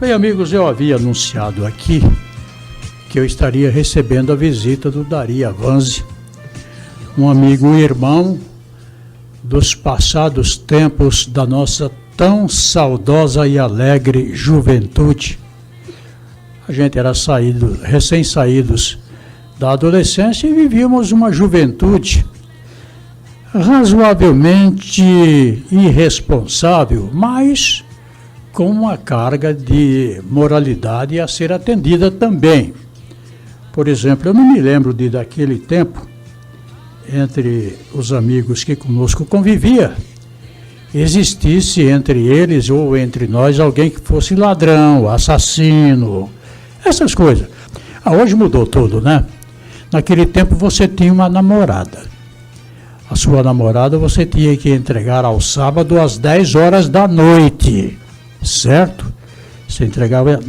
Bem, amigos, eu havia anunciado aqui que eu estaria recebendo a visita do Dari Avanzi, um amigo e irmão dos passados tempos da nossa tão saudosa e alegre juventude. A gente era recém-saídos da adolescência e vivíamos uma juventude razoavelmente irresponsável, mas com uma carga de moralidade a ser atendida também. Por exemplo, eu não me lembro daquele tempo, entre os amigos que conosco convivia, existisse entre eles ou entre nós alguém que fosse ladrão, assassino, essas coisas. Hoje mudou tudo, né? Naquele tempo você tinha uma namorada. A sua namorada você tinha que entregar ao sábado às 10 horas da noite, certo? Você entregava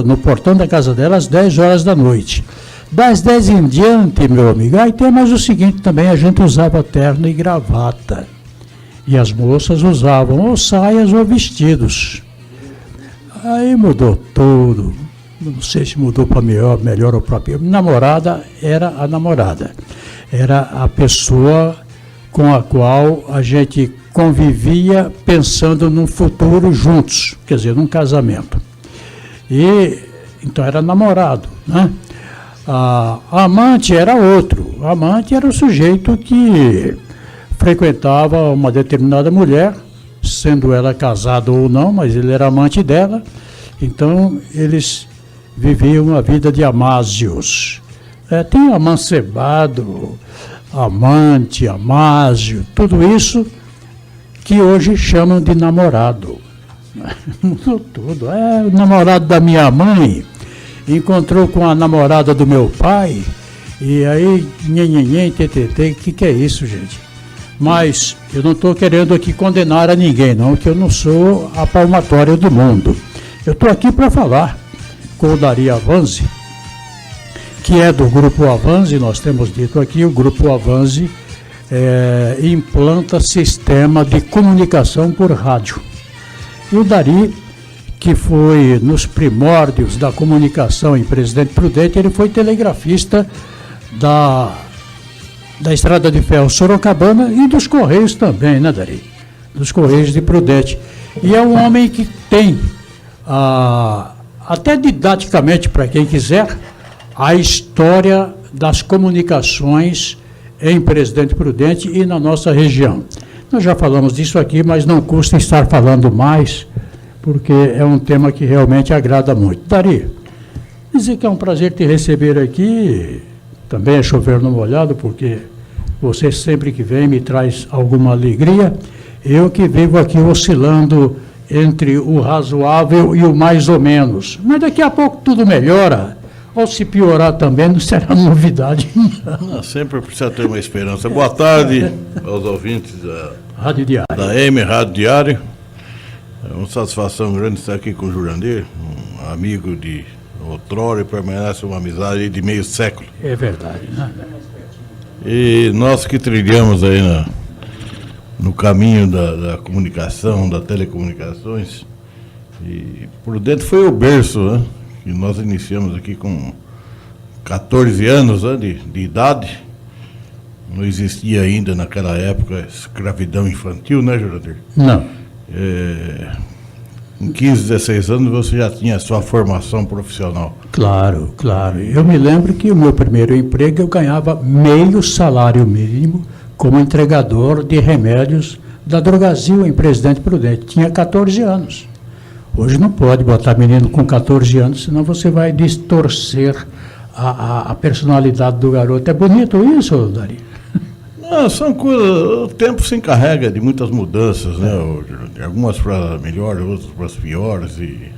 no portão da casa dela às 10 horas da noite. Das 10 em diante, meu amigo, aí tem mais o seguinte também, a gente usava terno e gravata. E as moças usavam ou saias ou vestidos. Aí mudou tudo. Não sei se mudou para melhor ou para pior. Namorada era a namorada. Era a pessoa com a qual a gente convivia pensando num futuro juntos, quer dizer, num casamento. E então era namorado, né? A amante era outro. A amante era o sujeito que frequentava uma determinada mulher, sendo ela casada ou não, mas ele era amante dela. Então eles viviam uma vida de amásios. Tem amancebado, amante, amásio, tudo isso que hoje chamam de namorado. Mudou tudo. O namorado da minha mãe encontrou com a namorada do meu pai, e aí, nhenhenhen, ttt, que é isso, gente? Mas eu não estou querendo aqui condenar a ninguém, não, que eu não sou a palmatória do mundo. Eu estou aqui para falar com o Dari Avanzi, que é do Grupo Avanzi. Nós temos dito aqui, o Grupo Avanzi implanta sistema de comunicação por rádio. E o Dari, que foi nos primórdios da comunicação em Presidente Prudente, ele foi telegrafista da Estrada de Ferro Sorocabana e dos Correios também, né, Dari? Dos Correios de Prudente. E é um homem que tem, até didaticamente para quem quiser, a história das comunicações em Presidente Prudente e na nossa região. Nós já falamos disso aqui, mas não custa estar falando mais, porque é um tema que realmente agrada muito. Dari, dizer que é um prazer te receber aqui, também é chover no molhado, porque você sempre que vem me traz alguma alegria. Eu que vivo aqui oscilando entre o razoável e o mais ou menos. Mas daqui a pouco tudo melhora. Ou se piorar também, não será novidade. Sempre precisa ter uma esperança. Boa tarde aos ouvintes da Rádio Diário. Da M Rádio Diário. É uma satisfação grande estar aqui com o Jurandir, um amigo de outrora, e permanece uma amizade de meio século. É verdade, né? E nós que trilhamos aí no caminho da comunicação, da telecomunicações, e Prudente foi o berço, né? Que nós iniciamos aqui com 14 anos, né, de idade. Não existia ainda naquela época escravidão infantil, né, Jurandir? Não. Com 15, 16 anos você já tinha a sua formação profissional. Claro, claro. Eu me lembro que o meu primeiro emprego eu ganhava meio salário mínimo como entregador de remédios da Drogazil em Presidente Prudente. Tinha 14 anos. Hoje não pode botar menino com 14 anos, senão você vai distorcer a personalidade do garoto. É bonito isso, Dari? Não, são coisas. O tempo se encarrega de muitas mudanças, né? Algumas para melhores, outras para as piores. E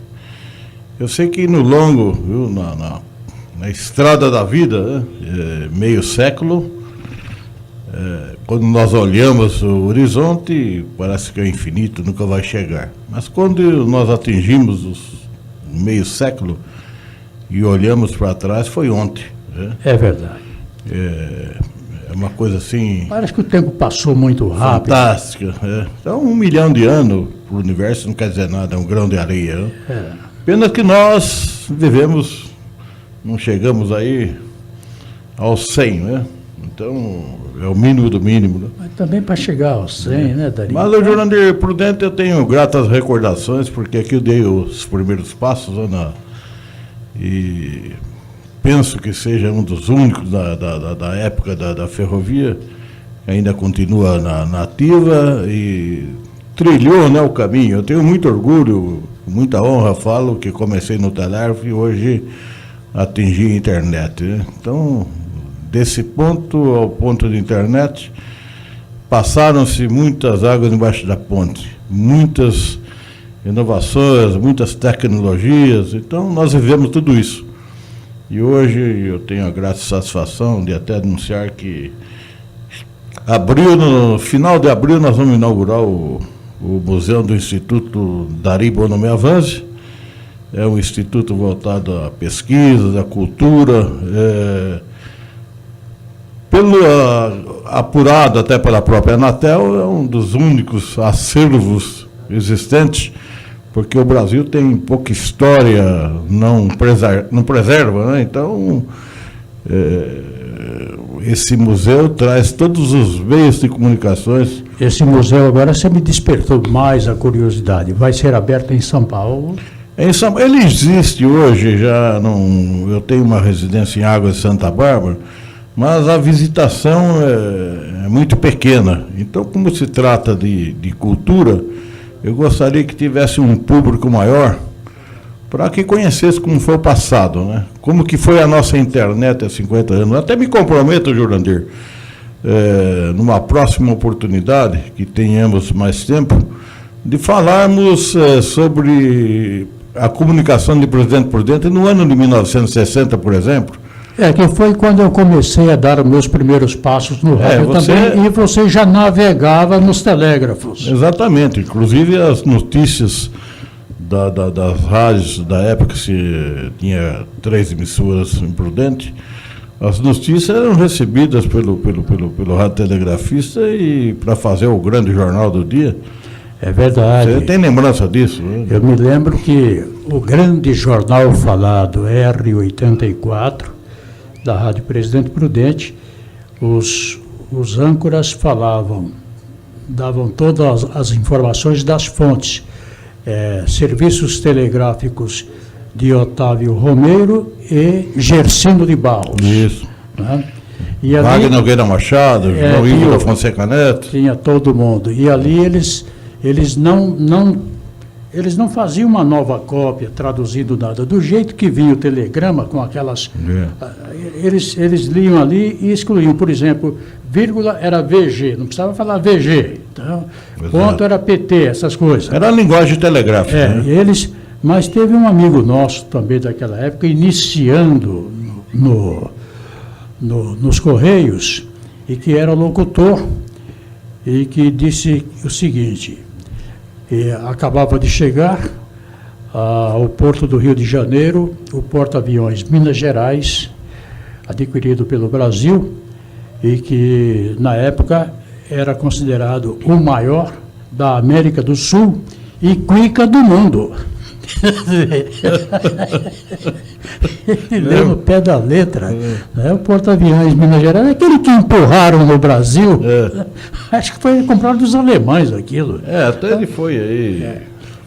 eu sei que no longo, viu, na estrada da vida, né, meio século, quando nós olhamos o horizonte, parece que é infinito, nunca vai chegar. Mas quando nós atingimos o meio século e olhamos para trás, foi ontem. Né? É verdade. É uma coisa assim... Parece que o tempo passou muito rápido. Fantástica. Então, 1 milhão de anos para o universo não quer dizer nada, é um grão de areia. Né? Pena que nós não chegamos aí aos 100, né? Então, é o mínimo do mínimo, né? Mas também para chegar aos 100, né, Dario? Mas o Jurandir Prudente eu tenho gratas recordações, porque aqui eu dei os primeiros passos, né, e penso que seja um dos únicos da época da ferrovia, ainda continua na ativa e trilhou, né, o caminho. Eu tenho muito orgulho, muita honra, falo que comecei no telégrafo e hoje atingi a internet, né? Então, desse ponto ao ponto de internet, passaram-se muitas águas embaixo da ponte, muitas inovações, muitas tecnologias, então nós vivemos tudo isso. E hoje eu tenho a grata satisfação de até anunciar que no final de abril nós vamos inaugurar o Museu do Instituto Dari Bonomé Avanzi. É um instituto voltado à pesquisa, à cultura, apurado até pela própria Anatel, é um dos únicos acervos existentes, porque o Brasil tem pouca história, não preserva, né? Então, esse museu traz todos os meios de comunicações. Esse museu agora você me despertou mais a curiosidade. Vai ser aberto em São Paulo? Ele existe hoje, eu tenho uma residência em Águas de Santa Bárbara, mas a visitação é muito pequena. Então, como se trata de cultura, eu gostaria que tivesse um público maior para que conhecesse como foi o passado, né? Como que foi a nossa internet há 50 anos. Até me comprometo, Jurandir, numa próxima oportunidade, que tenhamos mais tempo, de falarmos sobre a comunicação de Presidente Prudente no ano de 1960, por exemplo. Que foi quando eu comecei a dar os meus primeiros passos no rádio também, e você já navegava nos telégrafos. Exatamente, inclusive as notícias das rádios da época, se tinha 3 emissoras em Prudente, as notícias eram recebidas pelo radiotelegrafista e para fazer o grande jornal do dia. É verdade. Você tem lembrança disso? Né? Eu me lembro que o grande jornal falado, R84, da Rádio Presidente Prudente, os âncoras davam todas as informações das fontes, serviços telegráficos de Otávio Romeiro e Gersino de Barros. Isso. Né? E ali, Wagner Nogueira Machado, João Ivo da Fonseca Neto. Tinha todo mundo. E ali eles não faziam uma nova cópia, traduzindo nada. Do jeito que vinha o telegrama, com aquelas... Eles liam ali e excluíam. Por exemplo, vírgula era VG, não precisava falar VG. Então, ponto era PT, essas coisas. Era a linguagem telegráfica. Né? Mas teve um amigo nosso também daquela época, iniciando nos Correios, e que era locutor, e que disse o seguinte... acabava de chegar ao Porto do Rio de Janeiro, o porta-aviões Minas Gerais, adquirido pelo Brasil, e que, na época, era considerado o maior da América do Sul e cuica do mundo. Ele leu no pé da letra. Né? O porta-aviões Minas Gerais, aquele que empurraram no Brasil, acho que foi comprado dos alemães aquilo. Até ele foi aí,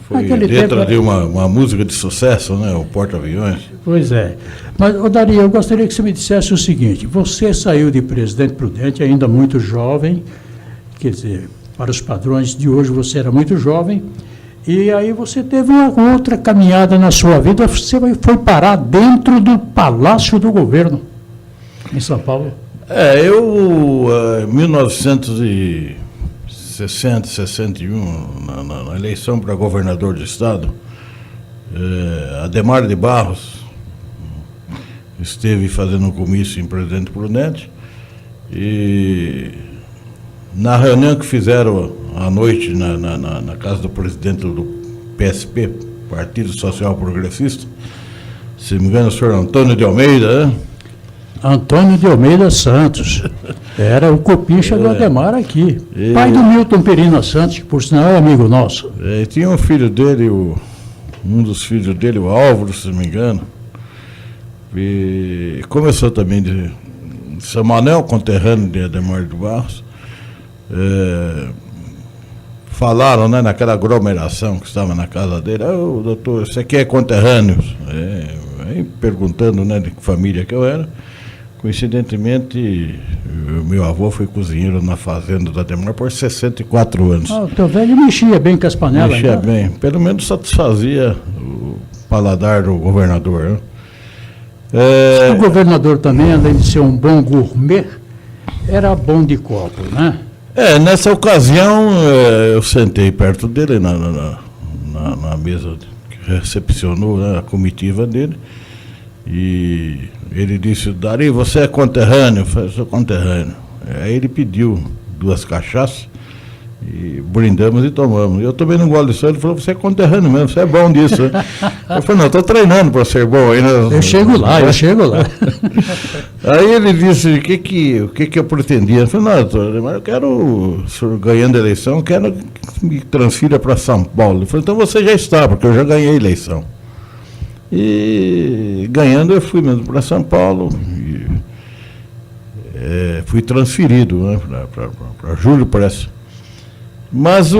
foi letra de uma música de sucesso, né? O porta-aviões. Pois é. Mas, Dario, eu gostaria que você me dissesse o seguinte: você saiu de Presidente Prudente ainda muito jovem, quer dizer, para os padrões de hoje você era muito jovem, e aí você teve uma outra caminhada na sua vida, você foi parar dentro do Palácio do Governo, em São Paulo. Em 1960, 61, na eleição para governador do estado, Ademar de Barros esteve fazendo um comício em Presidente Prudente, e na reunião que fizeram à noite na casa do presidente do PSP, Partido Social Progressista, se não me engano, o senhor Antônio de Almeida, né? Antônio de Almeida Santos, era o copincha do Ademar aqui, pai do Milton Perina Santos, que por sinal é amigo nosso. Tinha um filho dele, o um dos filhos dele, o Álvaro, se não me engano, e começou também de São Manuel, conterrâneo de Ademar de Barros. Falaram, né, naquela aglomeração que estava na casa dele, doutor, você aqui é conterrâneo? Perguntando, né, de que família que eu era. Coincidentemente, meu avô foi cozinheiro na fazenda do Ademar por 64 anos. O teu velho mexia bem com as panelas. Mexia então bem, pelo menos satisfazia o paladar do governador, né? O governador também, além de ser um bom gourmet, era bom de copo, né? Nessa ocasião, eu sentei perto dele na mesa que recepcionou, né, a comitiva dele, e ele disse: Dari, você é conterrâneo? Eu falei: sou conterrâneo. Aí ele pediu 2 cachaças, e brindamos e tomamos. Eu também não gosto disso. Ele falou: você é conterrâneo mesmo, você é bom disso. Eu falei: não, estou treinando para ser bom ainda. Eu chego lá. Aí ele disse: o que eu pretendia? Eu falei: não, doutor, mas eu quero, ganhando a eleição, eu quero que me transfira para São Paulo. Ele falou: então você já está, porque eu já ganhei a eleição. E ganhando, eu fui mesmo para São Paulo. Fui transferido, né, para Júlio Prestes. Mas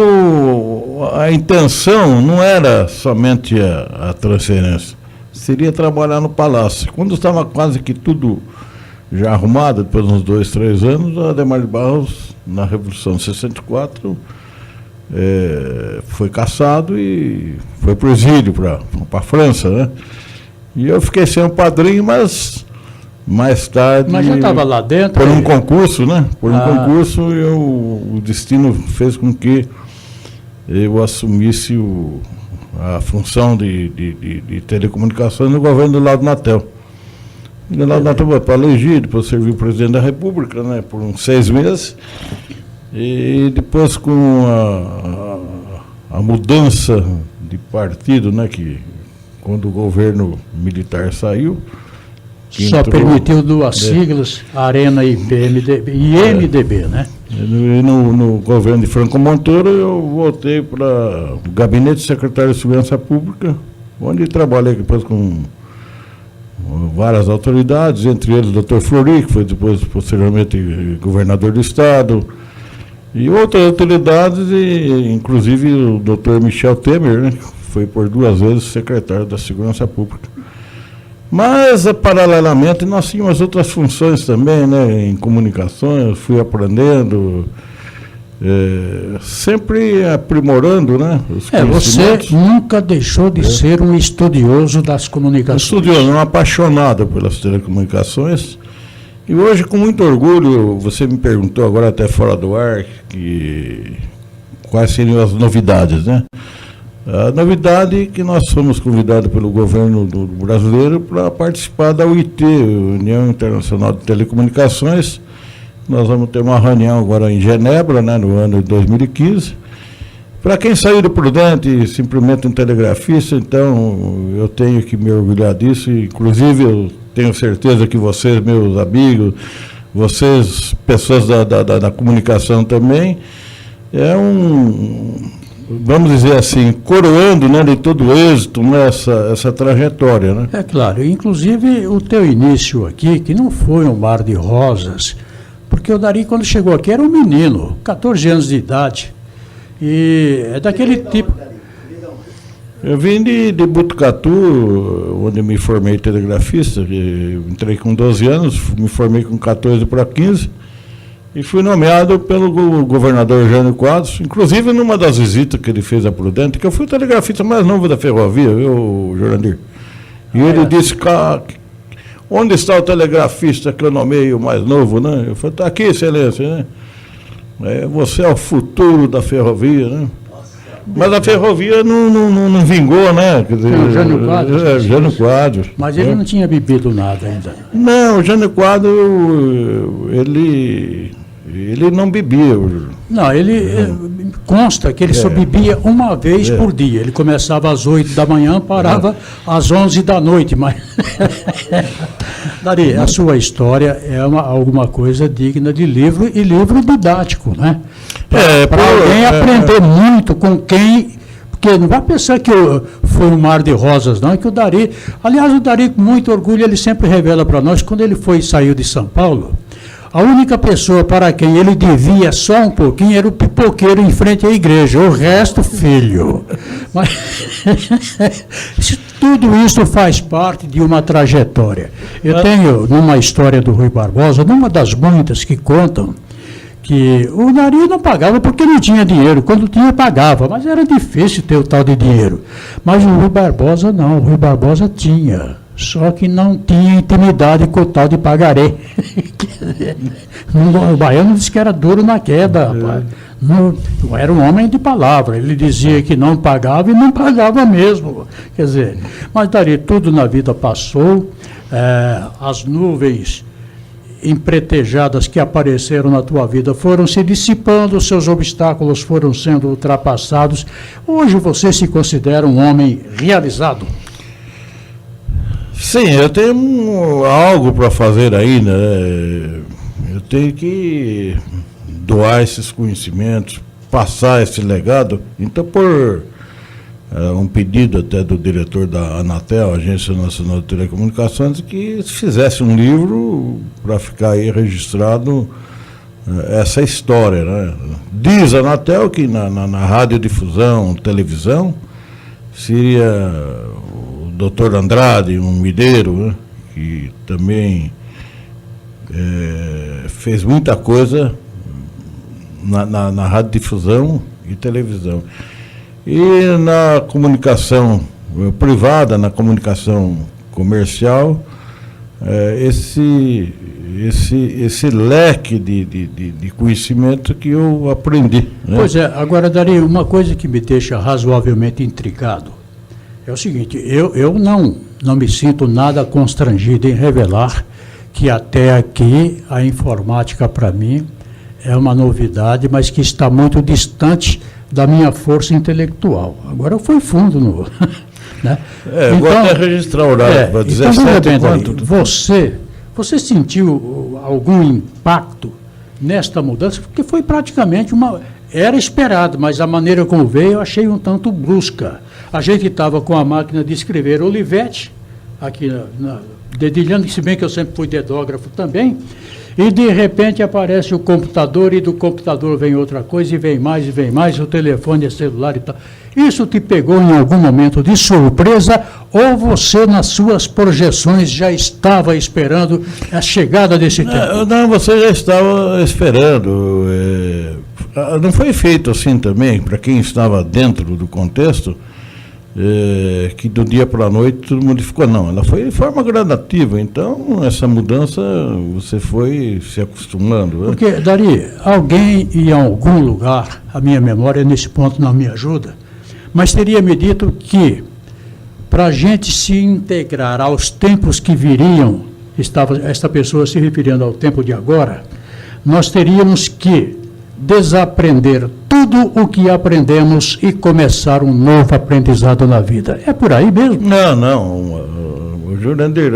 a intenção não era somente a transferência, seria trabalhar no Palácio. Quando estava quase que tudo já arrumado, depois de uns 2, 3 anos, a Ademar de Barros, na Revolução de 64, foi cassado e foi para o exílio, para a França, né? E eu fiquei sem um padrinho, mas mais tarde... Mas já estava lá dentro? Por um concurso, né? Concurso, o destino fez com que eu assumisse a função de telecomunicações no governo do Laudo Natel. O Laudo Natel foi para eleger, depois serviu presidente da República, né, por uns 6 meses. E depois, com a mudança de partido, né, que quando o governo militar saiu... Só permitiu 2 siglas, Arena e MDB, né? E no governo de Franco Montoro, eu voltei para o Gabinete de Secretário de Segurança Pública, onde trabalhei depois com várias autoridades, entre eles o Dr. Flori, que foi depois, posteriormente, governador do Estado, e outras autoridades, e inclusive o Dr. Michel Temer, né, que foi por 2 vezes secretário da Segurança Pública. Mas, paralelamente, nós tínhamos outras funções também, né, em comunicações, eu fui aprendendo, sempre aprimorando, né, os conhecimentos. Você nunca deixou de ser um estudioso das comunicações. Estudioso, um apaixonado pelas telecomunicações. E hoje, com muito orgulho, você me perguntou agora até fora do ar quais seriam as novidades, né? A novidade é que nós fomos convidados pelo governo brasileiro para participar da UIT, União Internacional de Telecomunicações. Nós vamos ter uma reunião agora em Genebra, né, no ano de 2015. Para quem saiu do Prudente, simplesmente um telegrafista, então eu tenho que me orgulhar disso. Inclusive, eu tenho certeza que vocês, meus amigos, vocês, pessoas da comunicação também, vamos dizer assim, coroando, né, de todo o êxito, né, essa trajetória, né? É claro, inclusive o teu início aqui, que não foi um mar de rosas, porque o Dari, quando chegou aqui, era um menino, 14 anos de idade, e é daquele tipo... Eu vim de Botucatu, onde me formei telegrafista, entrei com 12 anos, me formei com 14 para 15, e fui nomeado pelo governador Jânio Quadros, inclusive numa das visitas que ele fez a Prudente, que eu fui o telegrafista mais novo da ferrovia, viu, Jurandir? E ele disse: onde está o telegrafista que eu nomeei o mais novo, né? Eu falei: está aqui, excelência, né? Você é o futuro da ferrovia, né? Mas a ferrovia não vingou, né? Quer dizer, o Jânio Quadros. Jânio Quadros. Mas ele não tinha bebido nada ainda. Não, o Jânio Quadros, ele não bebia. Não, consta que ele só bebia uma vez por dia. Ele começava às 8 da manhã, parava às 11 da noite. Mas Dari, a sua história é alguma coisa digna de livro, e livro didático, né? Para alguém aprender muito com quem Porque não vai pensar que foi um mar de rosas, não, é que o Dari, aliás, o Dari, com muito orgulho, ele sempre revela para nós, quando ele saiu de São Paulo, a única pessoa para quem ele devia só um pouquinho era o pipoqueiro em frente à igreja, o resto, filho. Mas tudo isso faz parte de uma trajetória. Eu tenho, numa história do Rui Barbosa, numa das muitas que contam, que o Dari não pagava porque não tinha dinheiro. Quando tinha, pagava, mas era difícil ter o tal de dinheiro. Mas o Rui Barbosa não, o Rui Barbosa tinha. Só que não tinha intimidade com o tal de pagaré. O baiano disse que era duro na queda, rapaz. Não era um homem de palavra. Ele dizia que não pagava e não pagava mesmo. Quer dizer, mas Dari, tudo na vida passou. As nuvens empretejadas que apareceram na tua vida foram se dissipando, os seus obstáculos foram sendo ultrapassados. Hoje você se considera um homem realizado? Sim, eu tenho algo para fazer aí, né? Eu tenho que doar esses conhecimentos, passar esse legado. Então, por um pedido até do diretor da Anatel, Agência Nacional de Telecomunicações, que fizesse um livro para ficar aí registrado essa história, né? Diz a Anatel que na radiodifusão, televisão, seria o Dr. Andrade, um mineiro, né, que também fez muita coisa na radiodifusão e televisão. E na comunicação privada, na comunicação comercial, esse leque de conhecimento que eu aprendi. Né? Pois é, agora, Dari, uma coisa que me deixa razoavelmente intrigado é o seguinte, eu não me sinto nada constrangido em revelar que até aqui a informática para mim é uma novidade, mas que está muito distante da minha força intelectual. Agora eu fui fundo no... Né? Então, vou até registrar o horário para 17 Você sentiu algum impacto nesta mudança? Porque foi praticamente era esperado, mas a maneira como veio eu achei um tanto brusca. A gente estava com a máquina de escrever Olivetti, aqui dedilhando, se bem que eu sempre fui dedógrafo também, e de repente aparece o computador, e do computador vem outra coisa, e vem mais, o telefone, celular e tal. Isso te pegou em algum momento de surpresa, ou você, nas suas projeções, já estava esperando a chegada desse tempo? Não, você já estava esperando. Não foi feito assim também, para quem estava dentro do contexto, que do dia para a noite tudo modificou. Não, ela foi de forma gradativa. Então, essa mudança, você foi se acostumando. Né? Porque, Dari, alguém em algum lugar, a minha memória nesse ponto não me ajuda, mas teria me dito que, para a gente se integrar aos tempos que viriam, esta pessoa se referindo ao tempo de agora, nós teríamos que desaprender tudo o que aprendemos e começar um novo aprendizado na vida. É por aí mesmo? Não, Jurandir,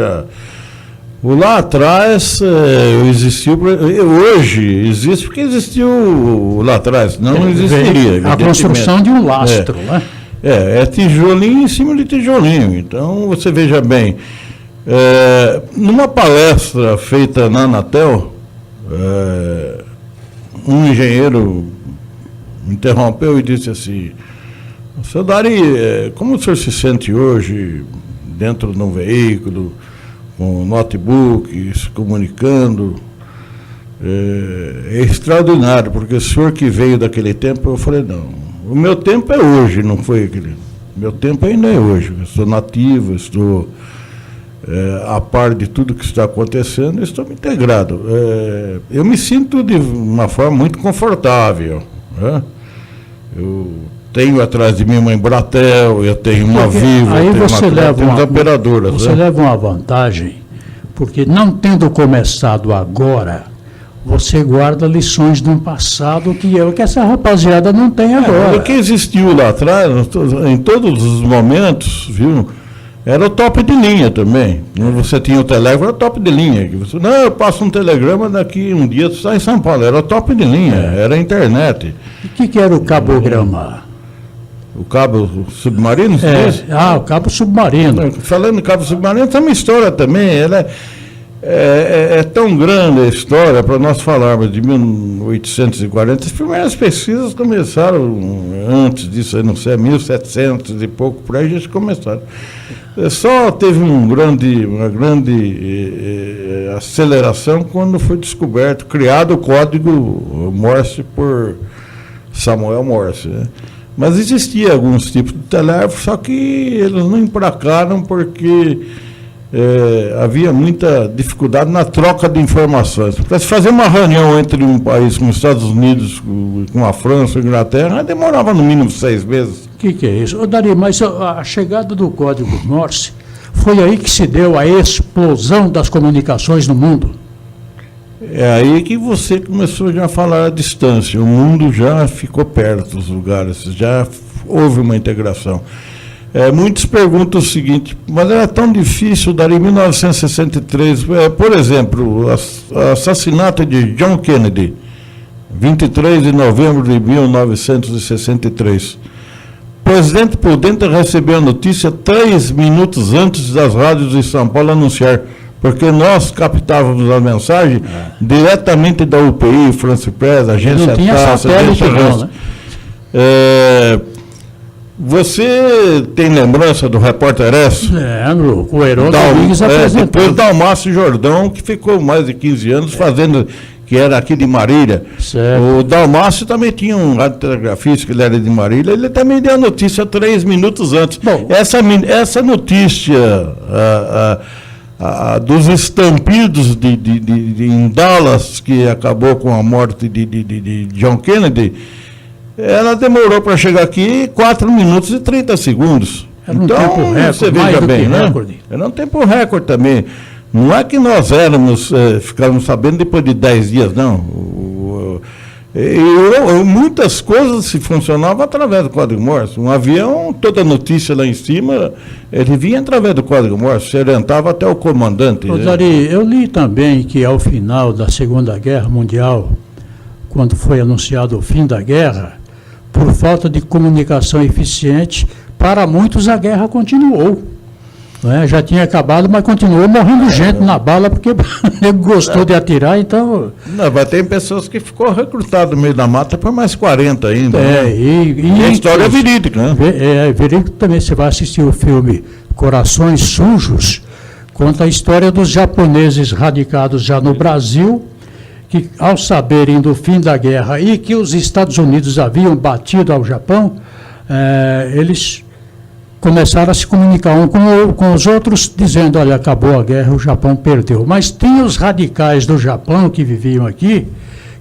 lá atrás existiu, hoje existe porque existiu lá atrás, não existiria. A construção de um lastro, né? É tijolinho em cima de tijolinho. Então, você veja bem, numa palestra feita na Anatel, um engenheiro me interrompeu e disse assim: "Seu Dari, como o senhor se sente hoje dentro de um veículo, com notebook, se comunicando? É extraordinário, porque o senhor que veio daquele tempo." Eu falei: "Não, o meu tempo é hoje, não foi aquele. Meu tempo ainda é hoje. Eu sou nativo, estou a par de tudo que está acontecendo, estou integrado. Eu me sinto de uma forma muito confortável. Né? Eu tenho atrás de mim uma Embratel, eu tenho uma Vivo, aí eu tenho você leva uma operadoras. Você leva uma vantagem, porque não tendo começado agora, você guarda lições de um passado que essa rapaziada não tem agora. O que existiu lá atrás, em todos os momentos, viu? Era o top de linha também. Você tinha o telégrafo, era o top de linha. Não, eu passo um telegrama, daqui um dia tu está em São Paulo. Era o top de linha, era a internet. O que era o cabograma? O cabo submarino? O cabo submarino. Falando em cabo submarino, tem uma história também. Ela é tão grande a história para nós falarmos de 1840. As primeiras pesquisas começaram antes disso, eu não sei, 1700 e pouco, por aí a gente começaram. Só teve uma grande aceleração quando foi descoberto, criado o código Morse por Samuel Morse, né? Mas existia alguns tipos de telégrafo, só que eles não emplacaram porque havia muita dificuldade na troca de informações. Para se fazer uma reunião entre um país como os Estados Unidos, com a França, a Inglaterra, demorava no mínimo 6 meses. O que é isso? Dari, mas a chegada do código Morse foi aí que se deu a explosão das comunicações no mundo? É aí que você começou já a falar a distância. O mundo já ficou perto dos lugares, já houve uma integração. Muitos perguntam o seguinte, mas era tão difícil dar em 1963, por exemplo, o assassinato de John Kennedy, 23 de novembro de 1963. O presidente prudente recebeu a notícia 3 minutos antes das rádios de São Paulo anunciar, porque nós captávamos a mensagem diretamente da UPI, France Press, Agência TASS, né? Você tem lembrança do Repórter S? Lembro, o Herói Rodrigues apresentou. Depois Dalmácio Jordão, que ficou mais de 15 anos fazendo, que era aqui de Marília. Certo. O Dalmácio também tinha um radiotelegrafista, que ele era de Marília, ele também deu a notícia 3 minutos antes. Bom, essa notícia dos estampidos em Dallas, que acabou com a morte de John Kennedy, ela demorou para chegar aqui 4 minutos e 30 segundos. Era um tempo recorde, você veja bem, né? Era um tempo recorde também. Não é que nós ficávamos sabendo depois de 10 dias, não. Muitas coisas se funcionavam através do código Morse. Um avião, toda notícia lá em cima, ele vinha através do código Morse, se orientava até o comandante. Dari, eu li também que ao final da Segunda Guerra Mundial, quando foi anunciado o fim da guerra, por falta de comunicação eficiente, para muitos a guerra continuou. Né? Já tinha acabado, mas continuou morrendo gente na bala, porque ele gostou de atirar, então... Não, mas tem pessoas que ficou recrutado no meio da mata por mais 40 ainda. E a história é verídica, né? É verídico também. Você vai assistir o filme Corações Sujos, conta a história dos japoneses radicados já no Brasil, que ao saberem do fim da guerra e que os Estados Unidos haviam batido ao Japão, eles começaram a se comunicar um com os outros, dizendo, olha, acabou a guerra, o Japão perdeu. Mas tinha os radicais do Japão que viviam aqui,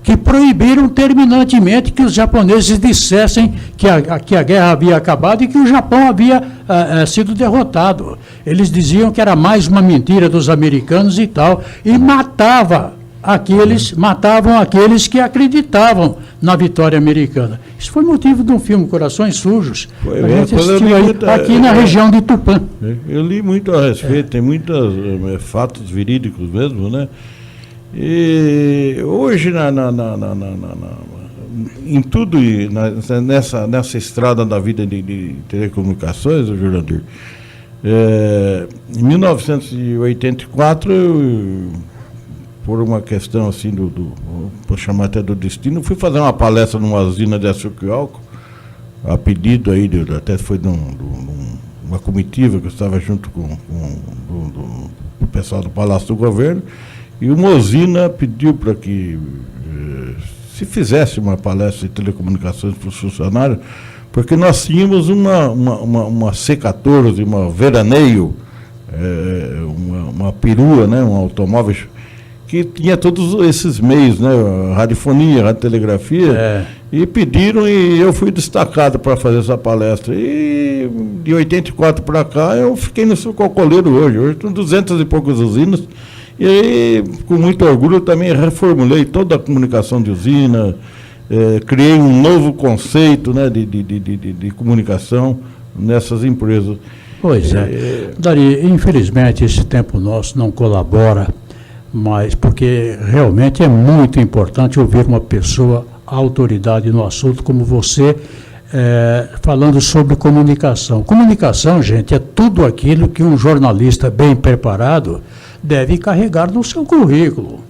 que proibiram terminantemente que os japoneses dissessem que a guerra havia acabado e que o Japão havia sido derrotado. Eles diziam que era mais uma mentira dos americanos e tal, e matavam aqueles que acreditavam na vitória americana. Isso foi motivo de um filme, Corações Sujos. A gente assistiu aqui na região de Tupã. Eu li muito a respeito, tem muitos fatos verídicos mesmo, né? E hoje, em tudo, nessa estrada da vida de telecomunicações, Jurandir, em 1984, por uma questão assim, por chamar até do destino, fui fazer uma palestra numa usina de açúcar e álcool, a pedido aí, até foi de uma comitiva que eu estava junto com o pessoal do Palácio do Governo, e uma usina pediu para que se fizesse uma palestra de telecomunicações para os funcionários, porque nós tínhamos uma C14, uma veraneio, uma perua, né, um automóvel que tinha todos esses meios, né, radiofonia, radiotelegrafia, e pediram, e eu fui destacado para fazer essa palestra. E de 84 para cá eu fiquei no Sucocoleiro hoje tem 200 e poucas usinas, e aí, com muito orgulho, também reformulei toda a comunicação de usina, criei um novo conceito, né, de comunicação nessas empresas. Pois é. Dari, infelizmente esse tempo nosso não colabora, mas porque realmente é muito importante ouvir uma pessoa, autoridade no assunto como você, falando sobre comunicação. Comunicação, gente, é tudo aquilo que um jornalista bem preparado deve carregar no seu currículo.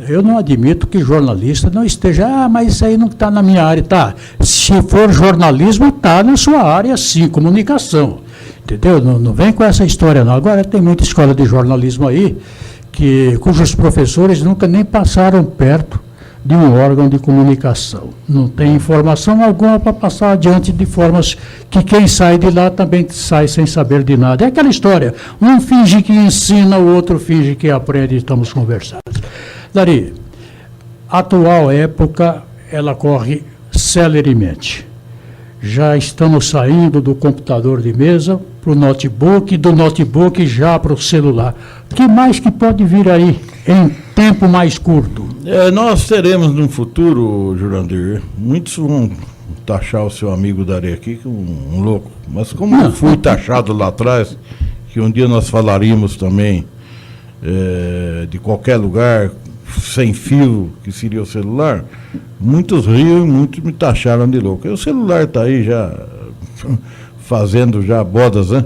Eu não admito que jornalista não esteja, mas isso aí não está na minha área. Tá, se for jornalismo, está na sua área, sim, comunicação. Entendeu? Não vem com essa história, não. Agora tem muita escola de jornalismo aí, cujos professores nunca nem passaram perto de um órgão de comunicação. Não tem informação alguma para passar adiante de formas que quem sai de lá também sai sem saber de nada. É aquela história, um finge que ensina, o outro finge que aprende, e estamos conversando. Dari, a atual época, ela corre celeremente. Já estamos saindo do computador de mesa para o notebook, do notebook já para o celular. O que mais que pode vir aí em tempo mais curto? Nós teremos no futuro, Jurandir, muitos vão taxar o seu amigo Dari aqui como um louco. Mas como eu fui taxado lá atrás, que um dia nós falaríamos também de qualquer lugar, sem fio, que seria o celular, muitos riam e muitos me taxaram de louco. E o celular está aí já fazendo já bodas, né?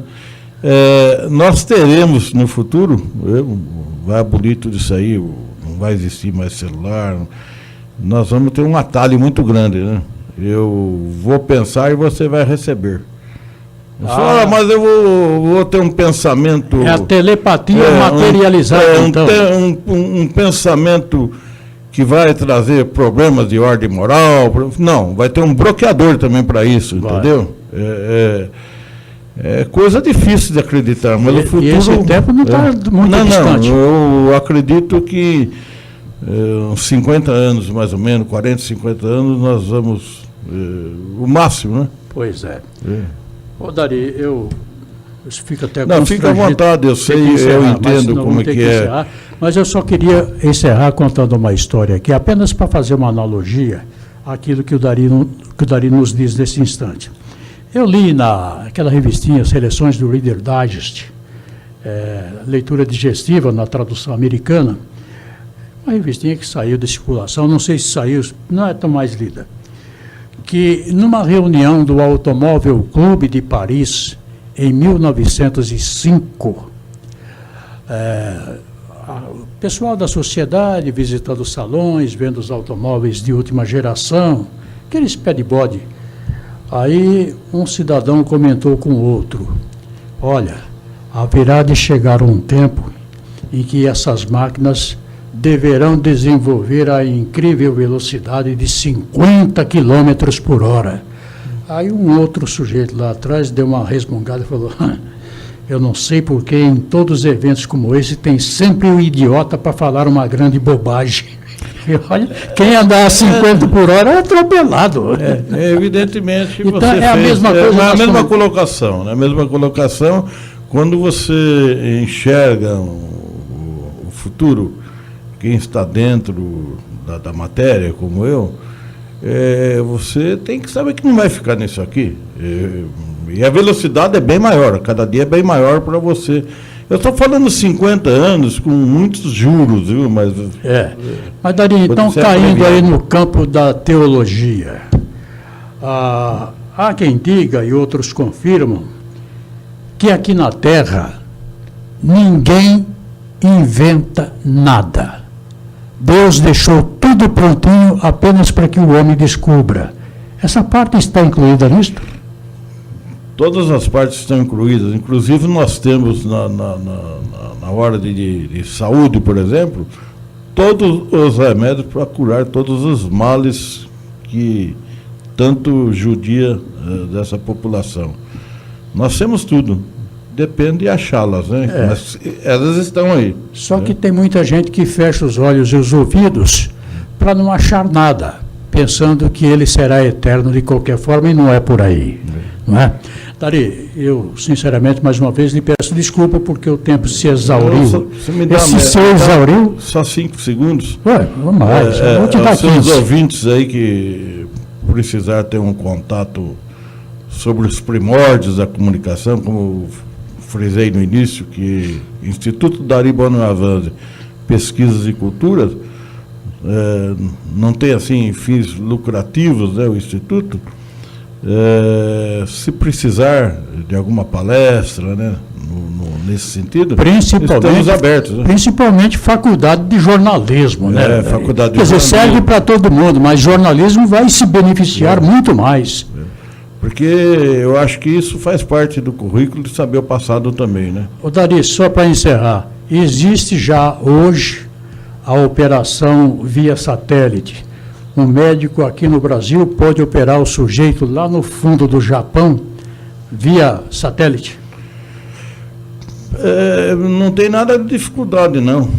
Nós teremos no futuro, vai abolir tudo isso aí, não vai existir mais celular, nós vamos ter um atalho muito grande, né? Eu vou pensar e você vai receber. Mas eu vou ter um pensamento... É a telepatia materializada, então. Um pensamento que vai trazer problemas de ordem moral. Não, vai ter um bloqueador também para isso, entendeu? É coisa difícil de acreditar, mas o futuro... E esse tempo não está muito distante. Não, eu acredito que uns 50 anos, mais ou menos, 40, 50 anos, nós vamos... o máximo, né? Pois é. Ô, Dari, isso fica até Não, fica à vontade, eu sei, eu entendo como é que é. Encerrar, mas eu só queria encerrar contando uma história aqui, apenas para fazer uma analogia àquilo que o Dari nos diz nesse instante. Eu li naquela revistinha, Seleções do Reader Digest, leitura digestiva na tradução americana, uma revistinha que saiu de circulação, não sei se saiu, não é tão mais lida, que numa reunião do Automóvel Clube de Paris, em 1905, o pessoal da sociedade visitando os salões, vendo os automóveis de última geração, aqueles pé de bode. Aí um cidadão comentou com o outro: olha, haverá de chegar um tempo em que essas máquinas deverão desenvolver a incrível velocidade de 50 km por hora. Aí um outro sujeito lá atrás deu uma resmungada e falou: eu não sei porque em todos os eventos como esse tem sempre um idiota para falar uma grande bobagem. E olha, quem andar a 50 por hora é atropelado. Evidentemente, então, você a mesma coisa. A mesma colocação, né? A mesma colocação, quando você enxerga o futuro, quem está dentro da matéria, como eu, você tem que saber que não vai ficar nisso aqui. E a velocidade é bem maior, cada dia é bem maior para você. Eu estou falando 50 anos com muitos juros, viu? Mas Dari, então, caindo aí no campo da teologia, há quem diga, e outros confirmam, que aqui na Terra ninguém inventa nada. Deus deixou tudo prontinho apenas para que o homem descubra. Essa parte está incluída nisto? Todas as partes estão incluídas. Inclusive, nós temos, na hora de saúde, por exemplo, todos os remédios para curar todos os males que tanto judia dessa população. Nós temos tudo. Depende de achá-las, né? Mas elas estão aí. Só que tem muita gente que fecha os olhos e os ouvidos para não achar nada, pensando que ele será eterno de qualquer forma, e não é por aí. Não é? Dari, eu, sinceramente, mais uma vez, lhe peço desculpa porque o tempo se exauriu. Se exauriu? Só 5 segundos. Vamos mais. Vou te dar 15. Os ouvintes aí que precisar ter um contato sobre os primórdios da comunicação, como frisei no início, que Instituto Dari Bonaventure, Pesquisas e Culturas, não tem assim fins lucrativos, né, o Instituto, Se precisar de alguma palestra, né, nesse sentido, principalmente, estamos abertos. Né? Principalmente faculdade de jornalismo, né? Faculdade de Quer dizer, jornalismo. serve para todo mundo, mas jornalismo vai se beneficiar muito mais. Porque eu acho que isso faz parte do currículo de saber o passado também, né? Ô Dari, só para encerrar, existe já hoje a operação via satélite. Um médico aqui no Brasil pode operar o sujeito lá no fundo do Japão via satélite? Não tem nada de dificuldade, não.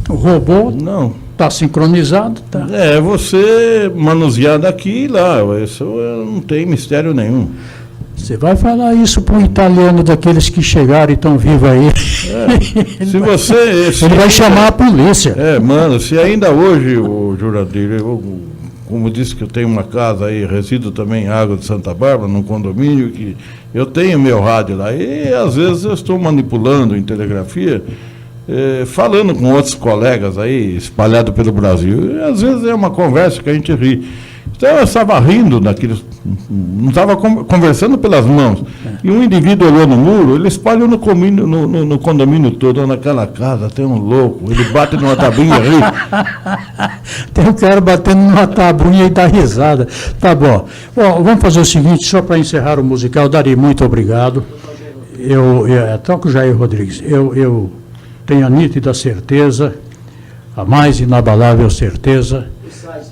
O robô Não. está sincronizado? Tá. Você manusear daqui e lá, isso não tem mistério nenhum. Você vai falar isso para um italiano daqueles que chegaram e estão vivos aí. Ele vai chamar a polícia. Mano, se ainda hoje, o Jurandir, como disse que eu tenho uma casa aí, resido também em Água de Santa Bárbara, num condomínio, que eu tenho meu rádio lá, e às vezes eu estou manipulando em telegrafia, falando com outros colegas aí, espalhados pelo Brasil, e às vezes é uma conversa que a gente ri. Então eu estava rindo daquilo, não estava conversando pelas mãos. E um indivíduo olhou no muro, ele espalhou no condomínio todo, naquela casa, tem um louco, ele bate numa tabuinha e ri. Tem um cara batendo numa tabuinha e dá risada. Tá bom. Bom, vamos fazer o seguinte, só para encerrar o musical, Dari, muito obrigado. Toca o Jair Rodrigues. Eu tenho a nítida certeza, a mais inabalável certeza,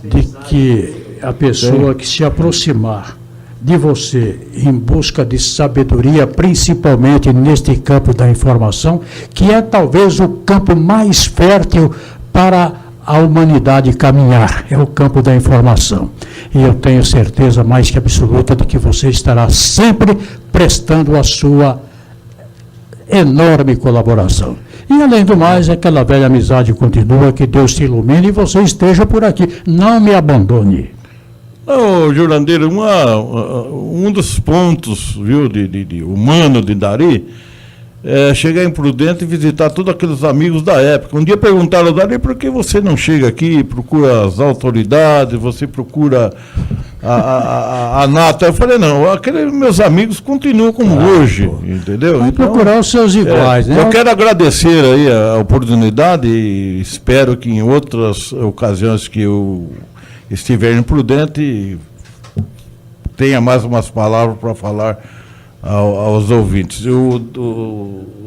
de que a pessoa que se aproximar de você em busca de sabedoria, principalmente neste campo da informação, que é talvez o campo mais fértil para a humanidade caminhar, é o campo da informação. E eu tenho certeza mais que absoluta de que você estará sempre prestando a sua enorme colaboração. E, além do mais, aquela velha amizade continua, que Deus te ilumine e você esteja por aqui. Não me abandone. Não, Jurandir, um dos pontos, viu, de humano de Dari é chegar em Prudente e visitar todos aqueles amigos da época. Um dia perguntaram, Dari, por que você não chega aqui, procura as autoridades, você procura a nata? Eu falei, não, aqueles meus amigos continuam como hoje, entendeu? Vai procurar os seus iguais, né? Eu quero agradecer aí a oportunidade e espero que em outras ocasiões que eu estiver imprudente, tenha mais umas palavras para falar aos ouvintes. O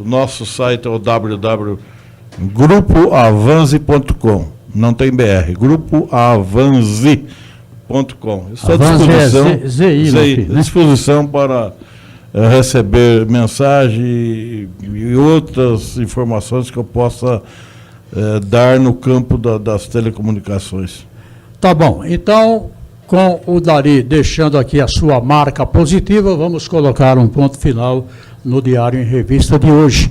nosso site é o www.grupoavanze.com, não tem BR, grupoavanze.com. Estou à disposição, disposição para receber mensagem e outras informações que eu possa dar no campo das telecomunicações. Tá bom, então, com o Dari deixando aqui a sua marca positiva, vamos colocar um ponto final no Diário em Revista de hoje.